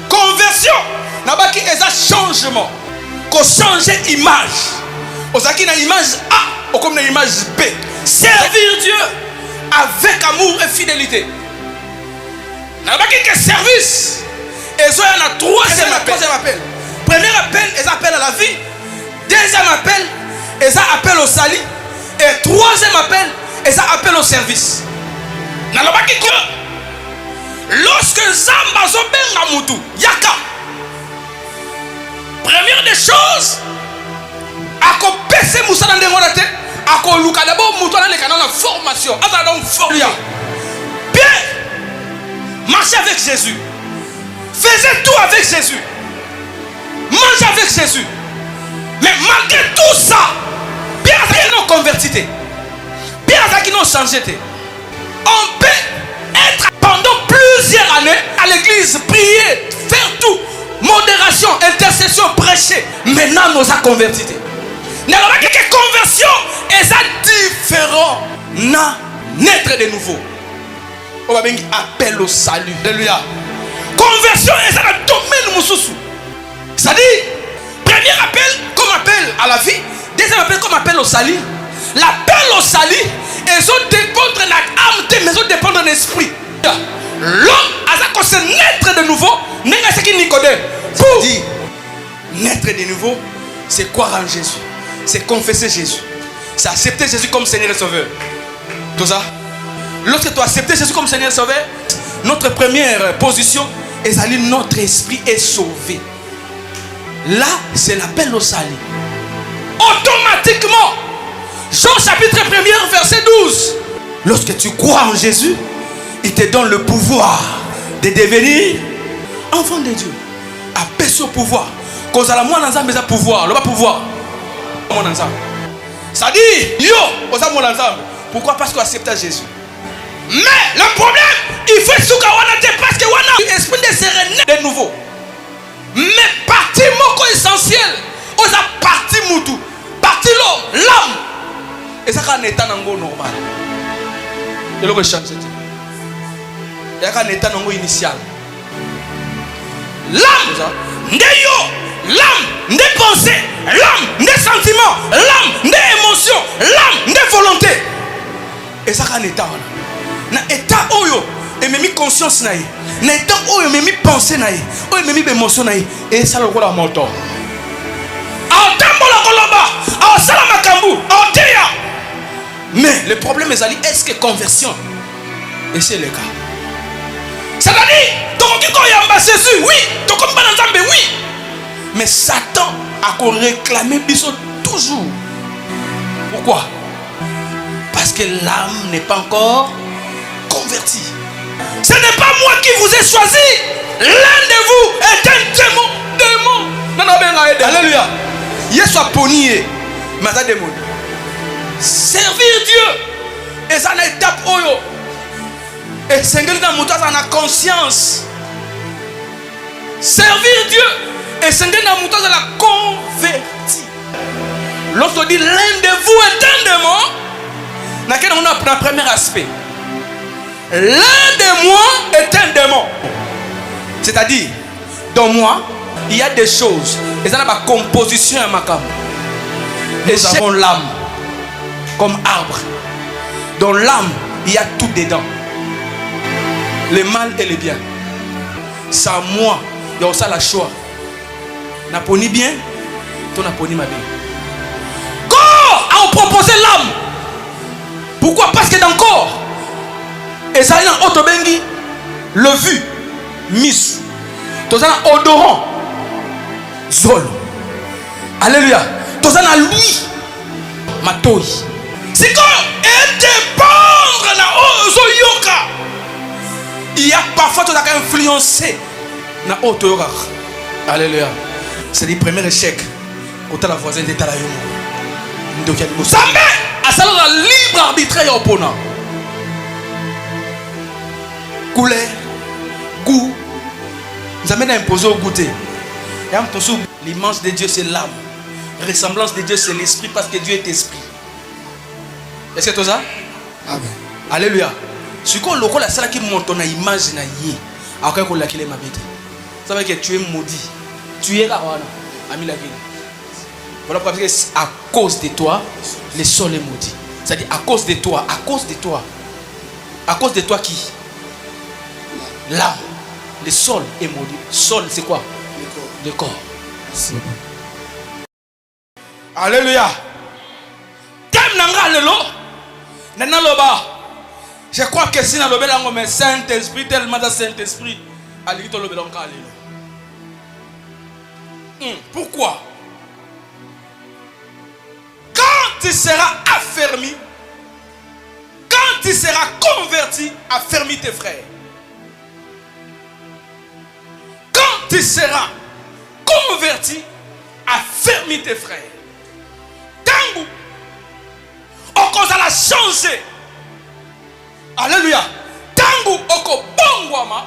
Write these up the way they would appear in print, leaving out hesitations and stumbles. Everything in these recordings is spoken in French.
Conversion. Nabaki eza changement. Qu'on change image. Ozaki na image A, ou comme na image B. Servir Dieu avec amour et fidélité. Nabaki que service. Et ça y a un troisième appel. Premier appel, ils appellent à la vie. Deuxième appel, ils appellent au salut. Et troisième appel, ils appellent au service. Nabaki que lorsque Zamba zobenga mutu yaka. Première des choses, ako pese musa na ndengo na te, ako luka d'abord mutu na le canal de formation. Ata donc formation. Bien, marchez avec Jésus. Faisez tout avec Jésus. Mangez avec Jésus. Mais malgré tout ça, bien qu'ils n'ont converti, bien qu'ils n'ont changé, on peut être pendant plusieurs années à l'église, prier, faire tout. Modération, intercession, prêcher. Maintenant, nous avons converti. Nous avons que conversion est différent. Naître de nouveau. On va bien appel au salut. Alléluia. Conversion est dans le domaine mususu. C'est-à-dire, premier appel comme appel à la vie, deuxième appel comme appel au salut. L'appel au salut, ils ont dépendre de l'âme, mais ils ont dépendre de l'esprit. L'homme a se naître de nouveau, n'est ce qui Nicodème. Pour dire, naître de nouveau, c'est croire en Jésus, c'est confesser Jésus, c'est accepter Jésus comme Seigneur et Sauveur. Tout ça. Lorsque tu acceptes Jésus comme Seigneur et Sauveur, notre première position est d'aller, notre esprit est sauvé. Là, c'est l'appel au salut. Automatiquement, Jean chapitre 1er, verset 12. Lorsque tu crois en Jésus, il te donne le pouvoir de devenir enfant de Dieu. Appel au pouvoir. Cause à la moi dans un pouvoir, le pas pouvoir. Ça dit, yo, pourquoi? Parce qu'on accepte Jésus. Mais le problème, il faut que parce que on a l'esprit de sérénité de nouveau. Mais partie moko essentiel, on a partie moutou, partie l'âme. Et ça quand état nango normal. Et le change. Il y a un état initial. L'âme, l'âme, des pensées, l'âme, des sentiments, l'âme, des émotions, l'âme, des volontés. Et ça, c'est un état. Dans l'état où il y a conscience, dans l'état où il y a pensée, où il y a émotion, et ça, c'est la moto. Mais le problème est que conversion, et c'est le cas. C'est-à-dire, Jésus, oui, oui. Mais Satan a réclamé Bissot toujours. Pourquoi? Parce que l'âme n'est pas encore convertie. Ce n'est pas moi qui vous ai choisi. L'un de vous est un démon. Alléluia. Il soit pogné. Mais un démon. Servir Dieu. Et ça n'est étape oyo. Et c'est que dans la conscience. Servir Dieu. Et c'est que dans la convertie. Lorsqu'on dit l'un de vous est un démon, on a le premier aspect. L'un de moi est un démon. C'est-à-dire, dans moi, il y a des choses. Et ça n'a pas composition à ma cam. Nous avons l'âme comme arbre. Dans l'âme, il y a tout dedans. Le mal et le bien. C'est à moi. Il y a aussi la choix. N'a pas ni bien, tu n'as pas ni ma bien. Corps a proposé l'âme. Pourquoi? Parce que dans le corps, et ça y est en autobengi, le vu, mis, tout ça en odorant, zolo. Alléluia. Tout ça en lui, matoi. C'est quand et dépendre na ozoyoka. Il y a parfois tout ça qui influencé na otoyoka. Alléluia. C'est le premier échec. Quand la voisine est à la yomo. Zambé a ça la libre arbitraire opponent. Couleur, goût. Zambé a imposé au goûter. L'image de Dieu c'est l'âme. Ressemblance de Dieu c'est l'esprit parce que Dieu est esprit. Est-ce que tout ça? Amen. Alléluia. Ce qu'on a la salle qui monte on a image na yé. Après qu'on l'a qu'il est ma bête. Ça veut dire que tu es maudit. Tu es là, voilà pourquoi à cause de toi, le sol est maudit. C'est-à-dire à cause de toi, à cause de toi. À cause de toi qui? L'âme. Le sol est maudit. Sol, c'est quoi? Le corps. Alléluia. Je crois que si nous avons le Saint-Esprit, tellement de Saint-Esprit, pourquoi? Quand tu seras affermi, quand tu seras converti, affermis tes frères. Quand tu seras converti, affermis tes frères. Tango, on cause à la changer. Alléluia. Tango, oko bongwama.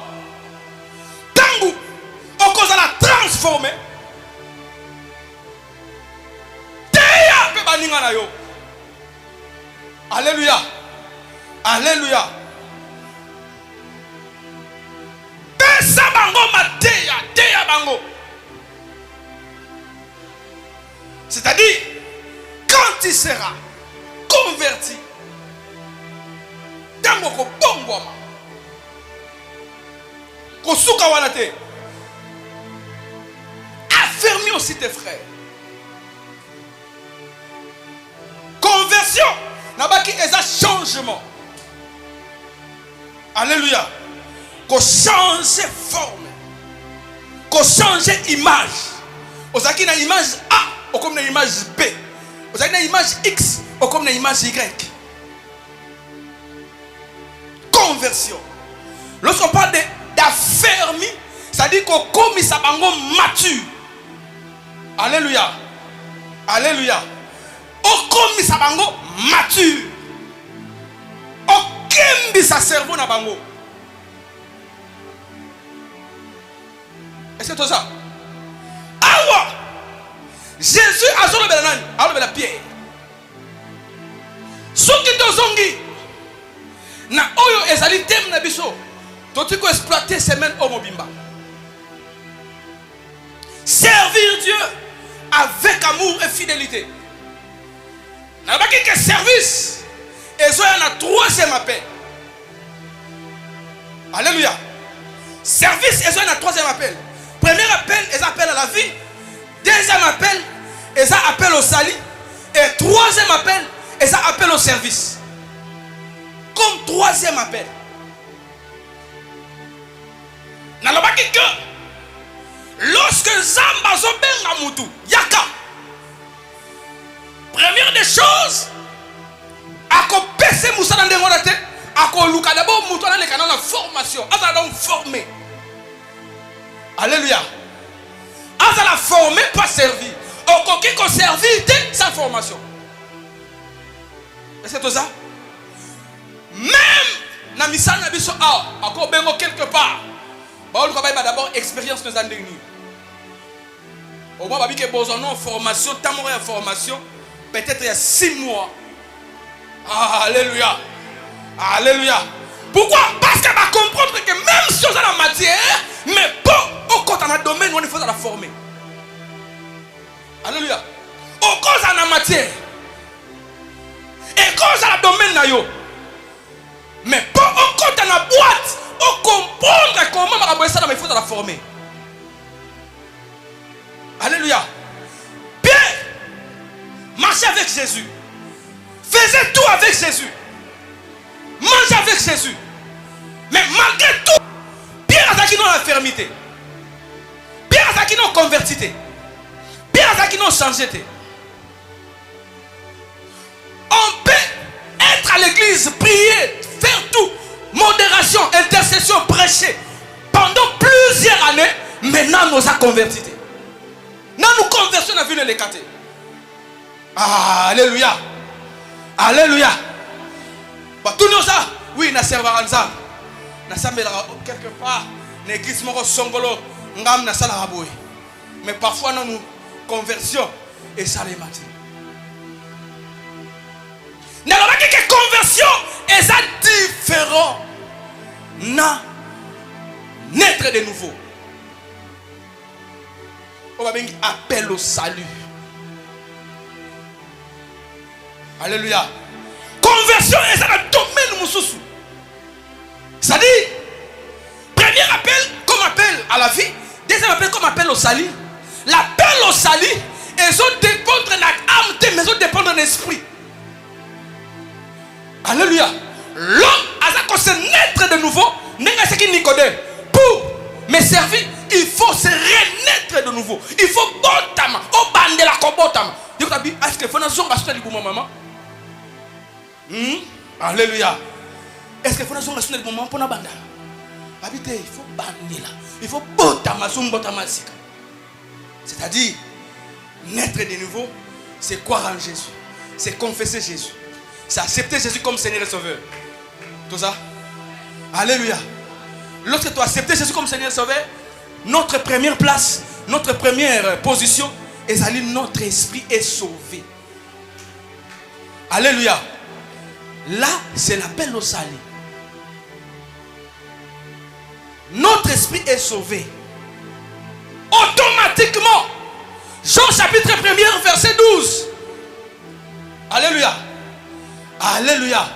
Tango, on cause à la transformer. Teya pe baninga na yo. Alléluia. Alléluia. Pesa bango mateya, teya bango. C'est-à-dire, quand tu seras converti, tango ko bongwama. Ko suka wana te. Affermis aussi tes frères. Conversion. N'a-bas qui est un changement. Alléluia. Qu'on change forme. Qu'on change image. Aux acquis une image A, ou comme une image B. Aux acquis une image X, ou comme une image Y. Conversion. Lorsqu'on parle d'affermi, ça dit qu'on commis sa bango mature. Alléluia. Alléluia. On commis sa bango mature. On kembi sa cerveau na bango. Est-ce que c'est ça? Awa. Jésus a zolo belanani, a la pierre. Soki tozongi na oyo ezali tem na biso. Toti ko exploiter semaine au mobimba. Servir Dieu avec amour et fidélité. N'a pas que service. Et ça, il y a un troisième appel. Alléluia. Service, et ça, il y a un troisième appel. Premier appel, ils appellent à la vie. Deuxième appel, ils appellent au salut. Et troisième appel, ils appellent au service. Comme troisième appel. N'a pas que lorsque Zamba Zobenga Moutou, Yaka, première des choses, à quoi PC Moussa dans des mondes, à quoi Luka d'abord Moutou dans les canaux de formation, à ça donc formé. Alléluia. À ça la former, pas servir. Au coquille qu'on servir sans formation. Et c'est tout ça. Même dans Missa Nabiso A, encore bengo quelque part. On va d'abord expérience nos années. Au moins, il y a besoin de formation, tant de formation, peut-être il y a 6 mois. Alléluia. Alléluia. Pourquoi? Parce qu'on va comprendre que même si on a la matière, mais pas au côté dans le domaine où il faut la former. Alléluia. Au cause de la matière. Et cause de le domaine, mais pas au côté dans la boîte. On comprendre comment il faut la former. Alléluia. Pierre marchait avec Jésus. Faisait tout avec Jésus. Mangeait avec Jésus. Mais malgré tout, Pierre a qui non l'infirmité. Pierre a qui non convertité. Pierre a qui non changé. On peut être à l'église, prier, faire tout. Modération, intercession, prêcher pendant plusieurs années. Maintenant, nous avons converti. Nous nous conversion à ville les catés. Alléluia. Alléluia. Tout nous ça, oui, nous servons à ça. Nous sommes quelque part, l'église moro songolo, ngam na sala raboui. Mais parfois nous conversion et ça les matin. Nous avons que conversion est ça différent. Na naître de nouveau. On va bien appel au salut. Alléluia. Conversion est dans le domaine mususu. C'est-à-dire, premier appel comme appel à la vie, deuxième appel comme appel au salut. L'appel au salut, ils ont dépendre de l'âme, mais ils ont dépendre de l'esprit. Alléluia. L'homme a se naître de nouveau, n'est-ce pas Nicodème. Pour me servir, il faut se renaître de nouveau. Il faut botama, au bande la kobotama. Est-ce que faut naison racheter le maman? Alléluia. Est-ce que faut naison racheter le maman pour na banda? Habiter, il faut bande là. Il faut botama son botama sika. C'est-à-dire naître de nouveau, c'est croire en Jésus, c'est confesser Jésus, c'est accepter Jésus comme Seigneur et Sauveur. Tout ça. Alléluia. Lorsque tu as accepté Jésus comme Seigneur et Sauveur, notre première place, notre première position, notre esprit est sauvé. Alléluia. Là, c'est l'appel au salut. Notre esprit est sauvé. Automatiquement. Jean chapitre 1er, verset 12. Alléluia. Alléluia.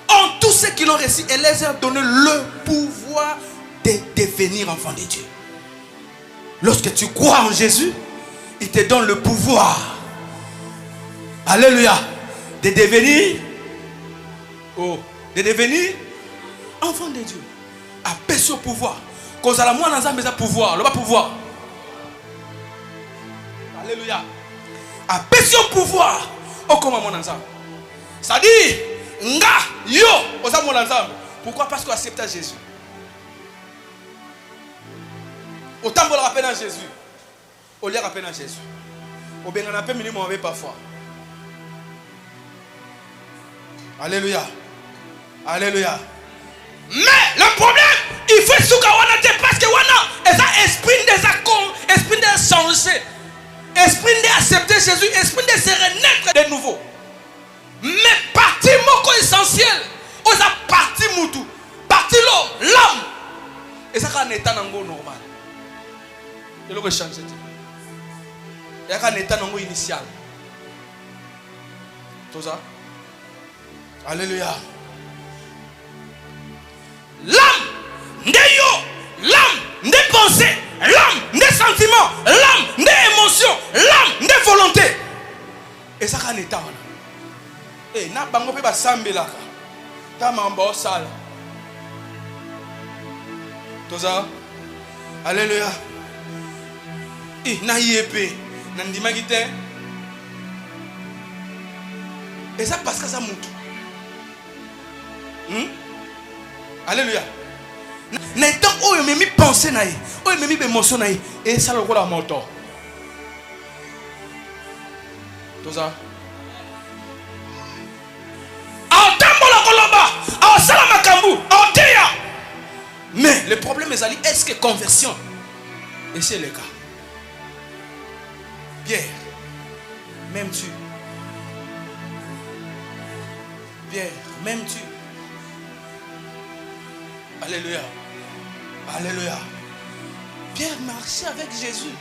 En tous ceux qui l'ont reçu, elle les a donné le pouvoir de devenir enfants de Dieu. Lorsque tu crois en Jésus, il te donne le pouvoir. Alléluia. De devenir enfant de Dieu. Appelle ce pouvoir. Cause à la moi dans un pouvoir. Le pas pouvoir. Alléluia. Appelle ce pouvoir. Oh comment mon ensemble. C'est-à-dire, nga yo osa mon ensemble. Pourquoi? Parce qu'on accepte Jésus. Autant on le rappelle à Jésus. On le rappelle à Jésus. Au bien on appelle minimum avec parfois. Alléluia. Alléluia. Mais le problème, il faut que parce que wana esprit de changer, esprit d'accepter Jésus, esprit de se renaître de nouveau. Mais partie moko essentiel, osa partie mutu, partie l'âme. Et ça quand état nango normal. Et le changer. Et quand état nango initial. Tout ça. Alléluia. L'âme, l'âme, des pensées, l'âme, des sentiments, l'âme, des émotions, l'âme, des volontés. Et ça quand état. Et n'a pas ngope ba sambela. Ta mamba sala. Tout ça. Alléluia. Et na yépé, na ndima gite. Et ça parce que ça monte. Alléluia. N'étant où il m'a mis pensée naïe, où il m'a mis émotion naïe, et ça le rôle à mon temps. Tout ça. Mais le problème est-ce que conversion? Et c'est le cas. Pierre, m'aimes-tu? Pierre, m'aimes-tu? Alléluia. Alléluia. Pierre marchait avec Jésus.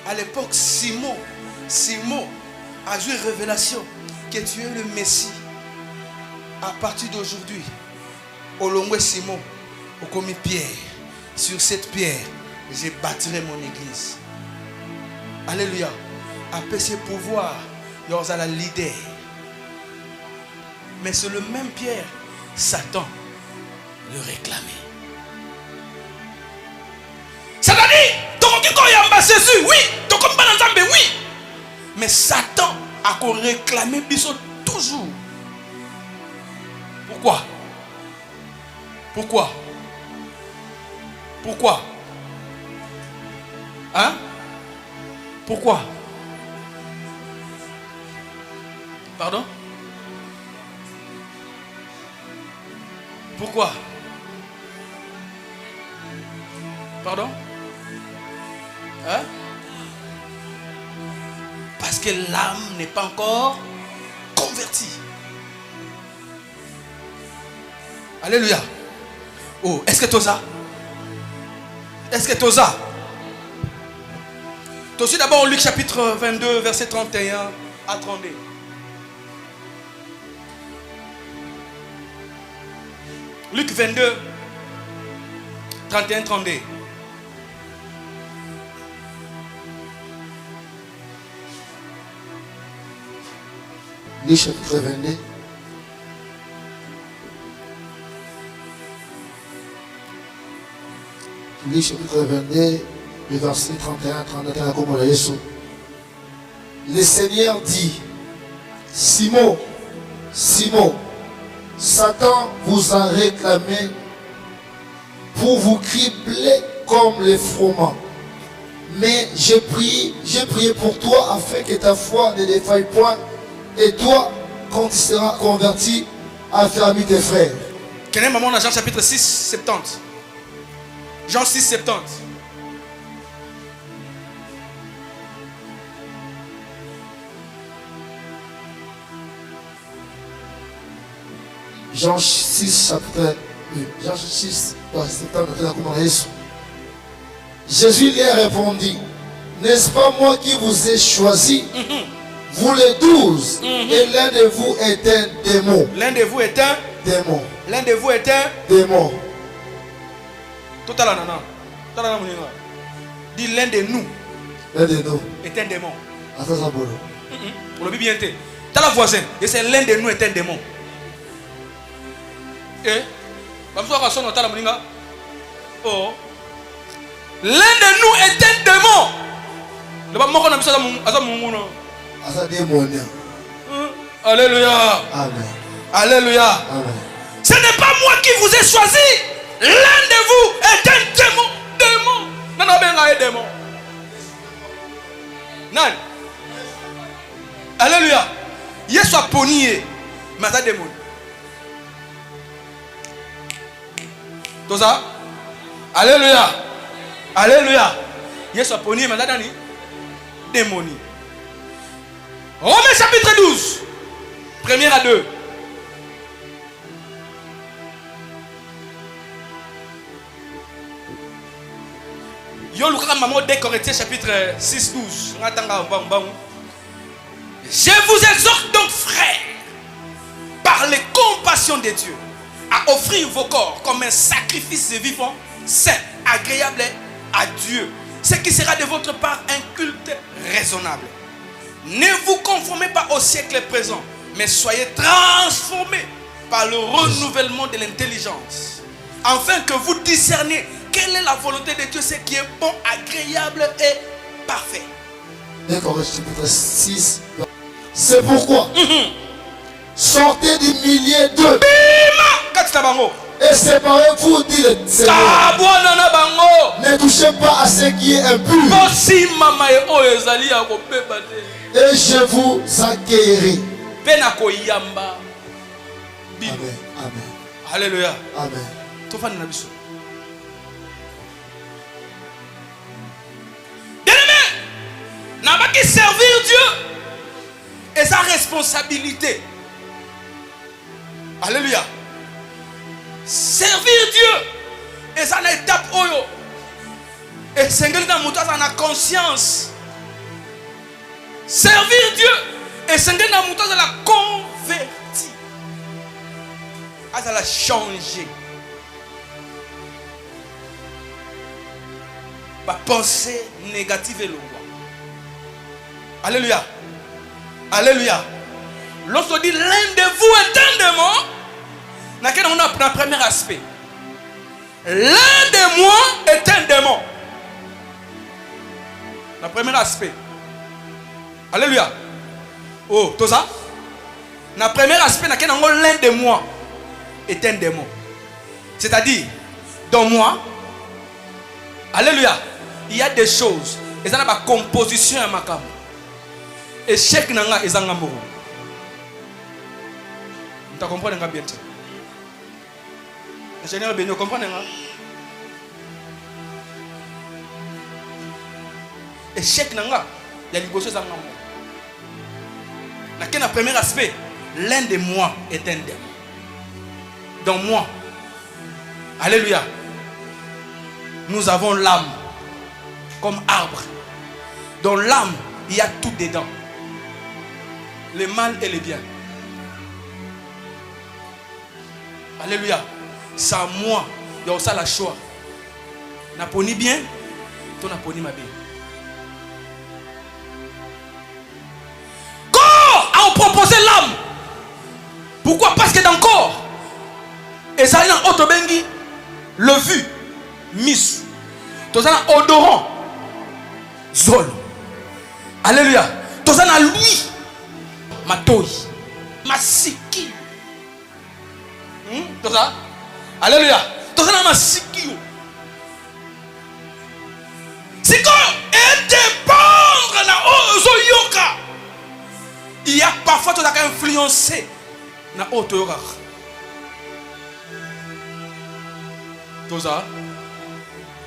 À l'époque, Simon a eu une révélation que tu es le Messie. À partir d'aujourd'hui, au long Simon, au commis Pierre, sur cette pierre, je bâtirai mon église. Alléluia. Après ce pouvoir, il y aura la leader. Mais c'est le même Pierre, Satan le réclamait. C'est-à-dire, Jésus, oui, oui. Mais Satan a réclamé Bissot toujours. Pourquoi? Pourquoi? Pourquoi? Hein? Pourquoi? Pardon? Pourquoi? Pardon? Hein? Parce que l'âme n'est pas encore convertie. Alléluia. Oh, est-ce que tu as? Est-ce que tu as? Aussi d'abord Luc chapitre 22, verset 31 à 32. Luc 22, 31, 32. Luc chapitre 22. Luc chapitre 22, le verset 31, 32, comme on l'a dit. Le Seigneur dit, Simon, Simon, Satan vous a réclamé pour vous cribler comme les froment. Mais j'ai prié pour toi afin que ta foi ne défaille point. Et toi, quand tu seras converti, affermis tes frères. Quel est le moment dans Jean chapitre 6, 70? Jean 6, 70. Jean 6, chapitre Jean 6, verset 70. Jésus lui répondit, n'est-ce pas moi qui vous ai choisi, vous les 12, et l'un de vous est un démon. L'un de vous est un démon. L'un de vous est un démon. Total anana. Dit l'un de nous. L'un de nous est un démon. Attends ça bon. Pour le bien bien. T'as la voisin. Et c'est l'un de nous est un démon. Eh? Oh. L'un de nous est un démon. Alléluia. Amen. Alléluia. Amen. Ce n'est pas moi qui vous ai choisi. L'un de vous est un démon. Démon. Non, non, ben, un démon. Non. Alléluia. Yesu a ponié. Mais c'est un démon. Tout ça. Alléluia. Alléluia. Yesu a ponié. Mais c'est un démon. Romains chapitre 12. 1 à 2. Yo Lucas maman de Corinthiens chapitre 6 12. Je vous exhorte donc frères, par les compassions de Dieu, à offrir vos corps comme un sacrifice vivant, saint, agréable à Dieu, ce qui sera de votre part un culte raisonnable. Ne vous conformez pas au siècle présent, mais soyez transformés par le renouvellement de l'intelligence, afin que vous discerniez quelle est la volonté de Dieu, ce qui est bon, agréable et parfait. D'accord, chapitre 6. C'est pourquoi sortez du milieu d'eux et séparez-vous, dit le Seigneur. Ne touchez pas à ce qui est impur, et je vous accueillerai. Amen. Amen. Alléluia. Amen. N'a pas qu'à servir Dieu et sa responsabilité. Alléluia. Servir Dieu et sa étape oyo. Et Seigneur dans mon temps on a conscience. Servir Dieu et Seigneur dans mon temps on la converti. Elle a changé. Ma pensée négative et l'eau. Alléluia. Alléluia. Lorsqu'on dit l'un de vous est un démon, on a un premier aspect. L'un de moi est un démon. Le premier aspect. Alléluia. Oh, tout ça. Le premier aspect, l'un de moi est un démon. C'est-à-dire, dans moi, alléluia, il y a des choses. Et ça n'a pas composition à ma cam. Et chaque nanga est un amour. Tu comprends bien? Ingénieur Benio, comprends bien? Et chaque nanga, il y a des choses à amour. Le premier aspect, l'un de moi est un démon. Dans moi, alléluia, nous avons l'âme comme arbre. Dans l'âme, il y a tout dedans. Le mal et le bien. Alléluia. C'est à moi. Il y a aussi la choix. N'a pas ni bien, tu n'as pas ni ma bien. Corps a proposé l'âme. Pourquoi? Parce que dans le corps, et ça y est en autobengi, le vu, mis, tout ça en odorant, zol. Alléluia. Tout ça en lui, ma toi, ma siki. Tout ça. Alléluia. Tout ça en ma siki. C'est quand et dépendre dans Ozoyoka. Il y a parfois tout ça qui a influencé dans Ozoyoka. Tout ça.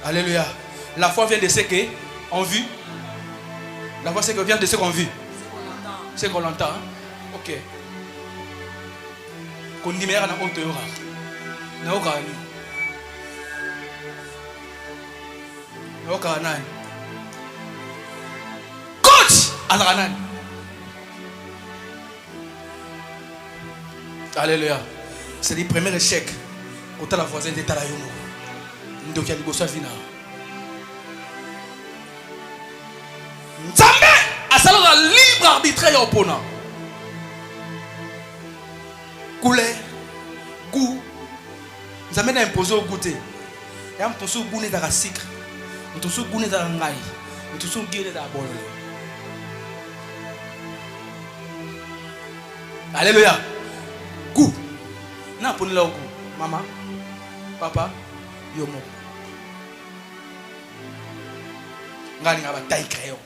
Alléluia. La foi vient de ce qu'on vit. La foi vient de ce qu'on vit. C'est qu'on l'entend. Ok. Qu'on dit meilleur dans Ozoyoka. Naoka ni. Naoka nani. Coach Alanan. Alléluia. C'est le premier échec. Quand la voisine de Talayomo. Donc il y a des gosses à venir. Nzambe a salon la libre arbitraire opponent. Couleur, goût. Nzambe n'a imposé au goûter. Il y a un peu de goût dans la sucre. Un peu de goût dans la ngaï. Un peu de goût dans la bol. Alléluia. Goût. N'a pas de goût. Maman, papa, yomo. Ngani ngaba taille crayon.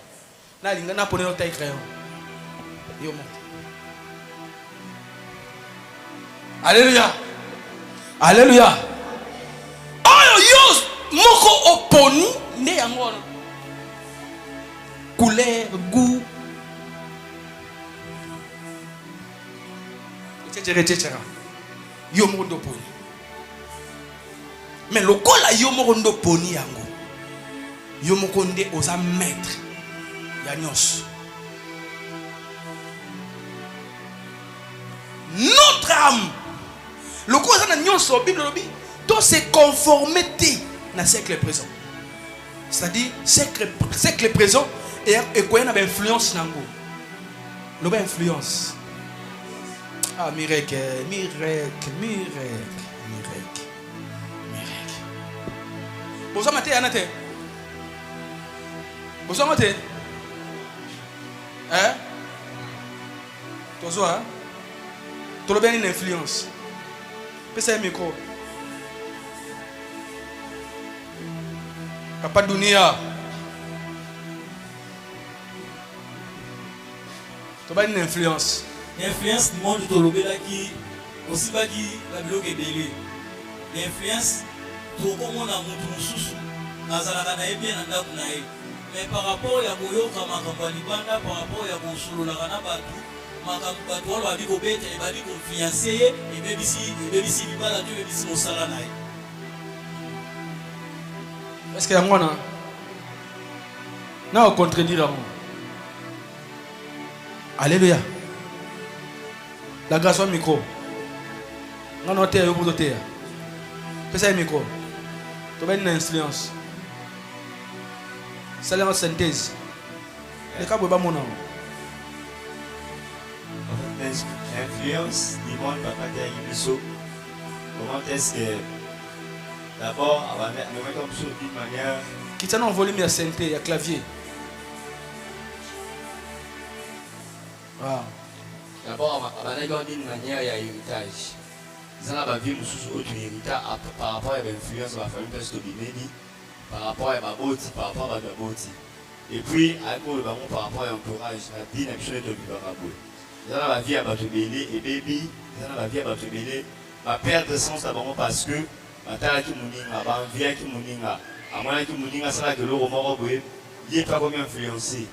Na linga na pone no taille crayon. Yomo. Alléluia. Alléluia. Oh yo moko oponi ne yango. Couleur, goût. Etc. Yomo ndo poni. Mais le col a yomo ndo poni yango. Yomo konde osa maître. Yanyos. Notre âme. Le col a nyos au Bible lobby. Tout c'est conformité dans le siècle présent. C'est-à-dire siècle présent et quoi y a influence nango. L'obé influence. Ah, miracle. Bonsoir, Maté, Anate. Bonsoir, Maté. Hein? Bonsoir. Tu as bien une influence. Pèse un micro. Papa Dunia. Tu as bien une influence. L'influence du monde de Tolobela qui aussi va dire la bloc est belé. L'influence pour comment on a monté nos sous. Nazalaka na bien anda kunae. Mais par rapport à Goyoka Makambani Banda, par rapport à Gosolo la Rana Batu, Makambatu on va dire qu'on bête et va dire qu'on fiancé et même ici Libala tu même ici Mosalanae. Est-ce qu'il y a un non? Non, on contredira. Alléluia. La grâce au micro. Non, non, t'es au bout de terre. Fais ça le micro. Tu as une influence. C'est la synthèse. Le cas où il y a mon nom. L'influence du monde va pas dire comment est-ce que d'abord, on va mettre comme ça d'une manière. Qui t'a un volume à synthé, à clavier. Wow. D'abord, on va dire d'une manière, il y a héritage. Ils ont vie autre héritage par rapport à l'influence de la famille parce que par rapport à ma beauté, par rapport à ma beauté. Et puis, par rapport à l'entourage, la vie n'a plus de vie. Ils ont la vie à battre belé et baby, ils ont la vie à battre belé. Ma perte de sens d'abord parce que ma taille qui mouninga, ma vie qui mouninga, à moins que mouninga, ça que l'euro mort, il n'est pas comme influencé.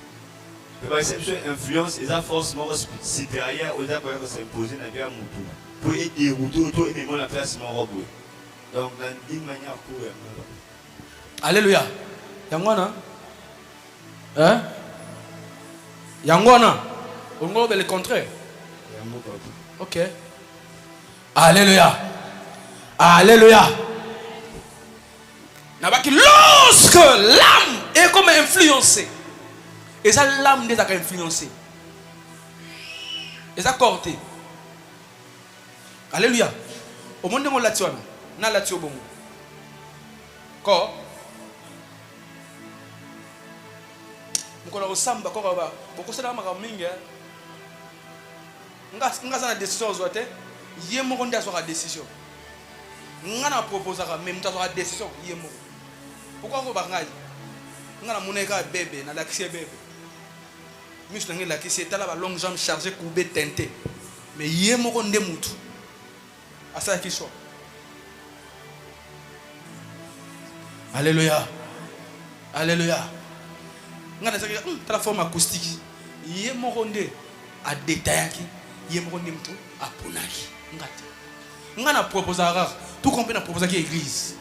Mais par exemple, influence, ils ont forcément supérieur aux gens qui s'imposent dans la vie à Moutou. Pour être dérouté autour et même la place mon robe. Donc, d'une manière courante. Alléluia. Yangwana. Hein? Yangwana. On va le contraire. Yango papa. Ok. Alléluia. Alléluia. Lorsque l'âme est comme influencée, et ça l'âme n'est pas influencée, et ça corté. Alléluia. Au monde on l'a tué, na l'a tué bon. Quoi? Mukona osamba ko ba. Boko sala maka mingi. Nga sana décision zote. Yé moko nda so ka décision. Nga na proposer ka même ta so ka décision yé moko. Pourquoi ko ba ngai? Nga na moneka bébé na laxé bébé. Miss na ngi laxé tala ba longue jambe chargée courbée teintée. Mais yé moko ndé mutu. Asa ki so. Alléluia. Alléluia. Nga na saki la forme acoustique. Yé moko ndé a détaillaki. Yé moko ndé mutu a ponaki. Nga na proposer rare. Tout compris na proposer qui église.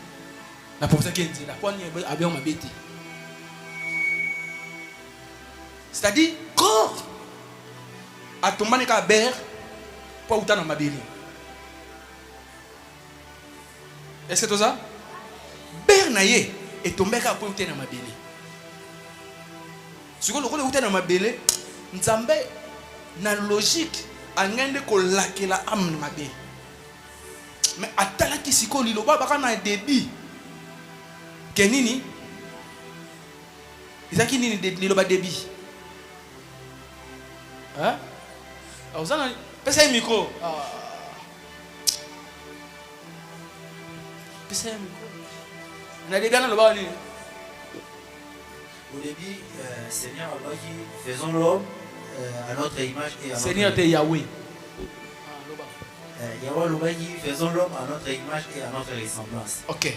Na proposer qui dit la poigne a bien ma bête. C'est-à-dire corps a tombé ka ber pour autant na mabeli. Est-ce que c'est ça? Ber na ye et tombé ka pour autant na mabeli. Si vous le autant na mabeli, nzambe na logique angende ko lakela am na mabeli. Mais atala ki siko liloba baka na débit. Kenini? Izaki nini liloba débit? Hein? Alors ça pèse un micro. Pèse un micro. On a des gars dans le bas. Au début, Seigneur a dit faisons l'homme à notre image et à notre Seigneur t'es Yahweh. Yahweh le dit faisons l'homme à notre image et à notre ressemblance. Ok.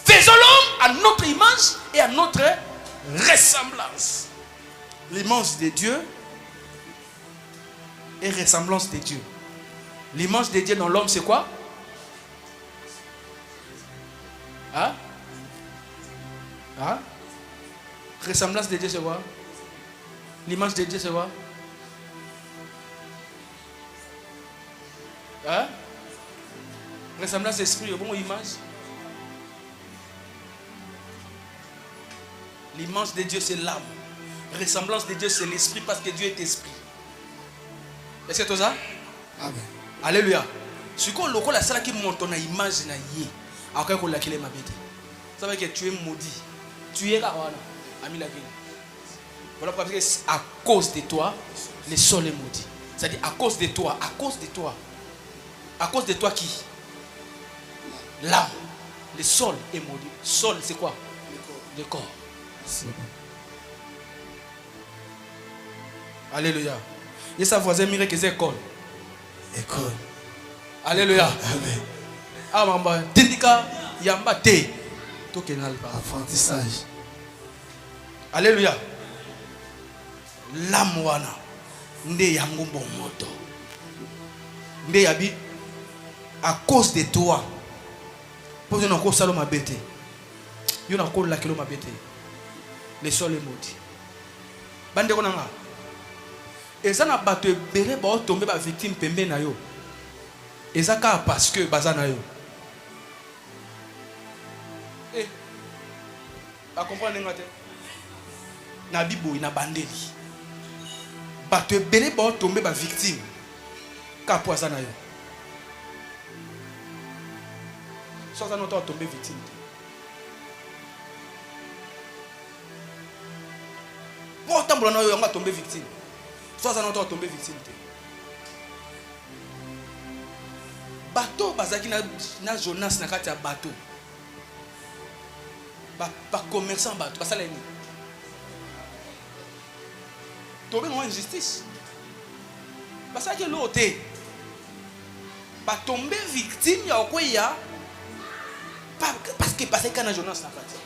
Faisons l'homme à notre image et à notre ressemblance. L'image de Dieu et ressemblance de Dieu. L'image de Dieu dans l'homme, c'est quoi? Hein? Hein? Ressemblance de Dieu, c'est quoi? L'image de Dieu, c'est quoi? Hein? Ressemblance d'esprit, bon image. L'image de Dieu, c'est l'âme. Ressemblance de Dieu, c'est l'esprit parce que Dieu est esprit. Est-ce que c'est ça? Amen. Alléluia. Ce qu'on le la salle qui monte ton image na yé. Après qu'on l'a qu'il est ma bête. Ça veut dire que tu es maudit. Tu es kawana. Ami la gueule. Voilà pourquoi à cause de toi, le sol est maudit. C'est-à-dire à cause de toi, à cause de toi. À cause de toi qui? L'âme. Le sol est maudit. Sol, c'est quoi? Le corps. Alléluia. Et sa voisin mire que c'est école. École. Alléluia. Amen. Ah maman, tindika yamba te. To kenal ba. Apprentissage. Alléluia. L'âme wana nde yango moto. Nde yabi à cause de toi. Pour que nous ko salo mabete. Yo na ko la kilo mabete. Le sol est maudit. Bande konanga. Et ça n'a pas de béré ba tomber ba victime pembe na yo. Et ça parce que baza na yo. Eh. Ba comprendre ngate. Na bibo ina bandeli. Ba te béré ba tomber ba victime. Ka poisa na yo. Soit ça n'entend tomber victime. Pour autant, on va tomber victime. Soit ça n'entend tomber victime. Bateau, bazaki na Jonas na kati ya bateau. Ba commerçant bateau, ça l'ennemi. Tomber dans injustice. Parce que l'autre, ba tomber victime ya quoi ya. Parce que parce que na Jonas na kati.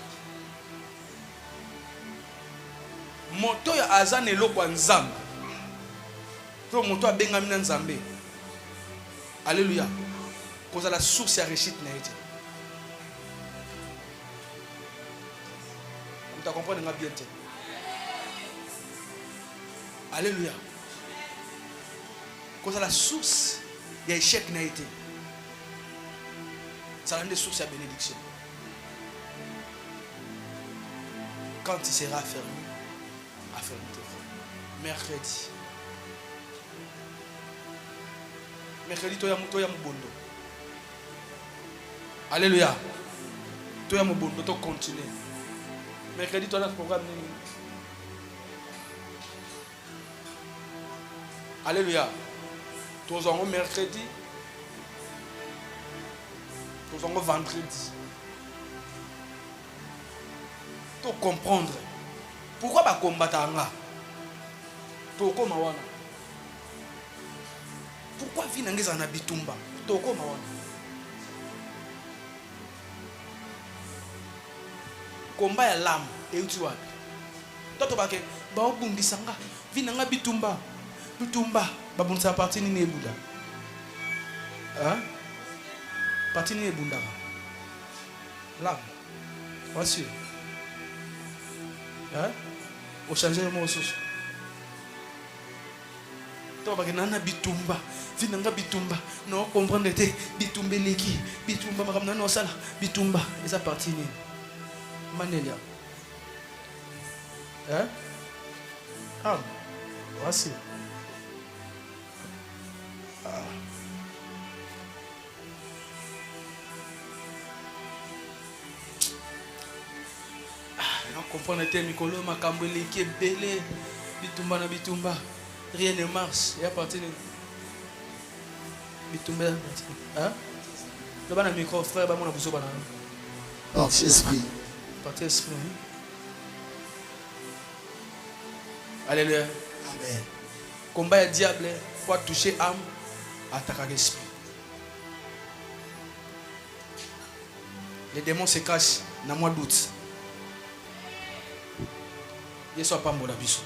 Moto ya azan eloko nzambe. To moto abengami na nzambe. Alléluia. Cause la source ya réussite na été. Tu comprends nga bien. Alléluia. Quand c'est la source, il y a échec n'a été. Ça rend des sources à bénédiction. Quand il sera affermi tes frères. Mercredi, toi, il y a mon bondo. Alléluia. Toi, il y a mon bondo, toi, continue. Mercredi, toi, notre programme. Alléluia. Toi, on mercredi. Toi, on vendredi. Toi, comprendre. Pourquoi pas combattre en là? Pourquoi mawana? Pourquoi vivre dans un habitumba? Pourquoi mawana? Combat ya l'âme et tu vois. Toi tu vas que ba obundi sanga vivre dans habitumba. Bitumba ba bon ça partie ni ebunda. Hein? Partie ni ebunda. L'âme. Voici. Hein? Au changer le mot sous. Toi parce que nana bitumba, vinanga bitumba, non comprendre te bitumbe leki, bitumba makamna no sala, bitumba, et ça partie ni. Manelia. Hein? Ah. Voici. Ah. Non comprendre te mikolo makambo leki belé, bitumba na bitumba. Rien ne marche. Il y a parti de bitumba. Hein? Le ban micro frère ba mona buso bana. Parti esprit. Parti esprit. Alléluia. Amen. Combat le diable pour toucher âme, attaquer l'esprit. Les démons se cachent dans moi doute. Ils ne sont pas morts à biso.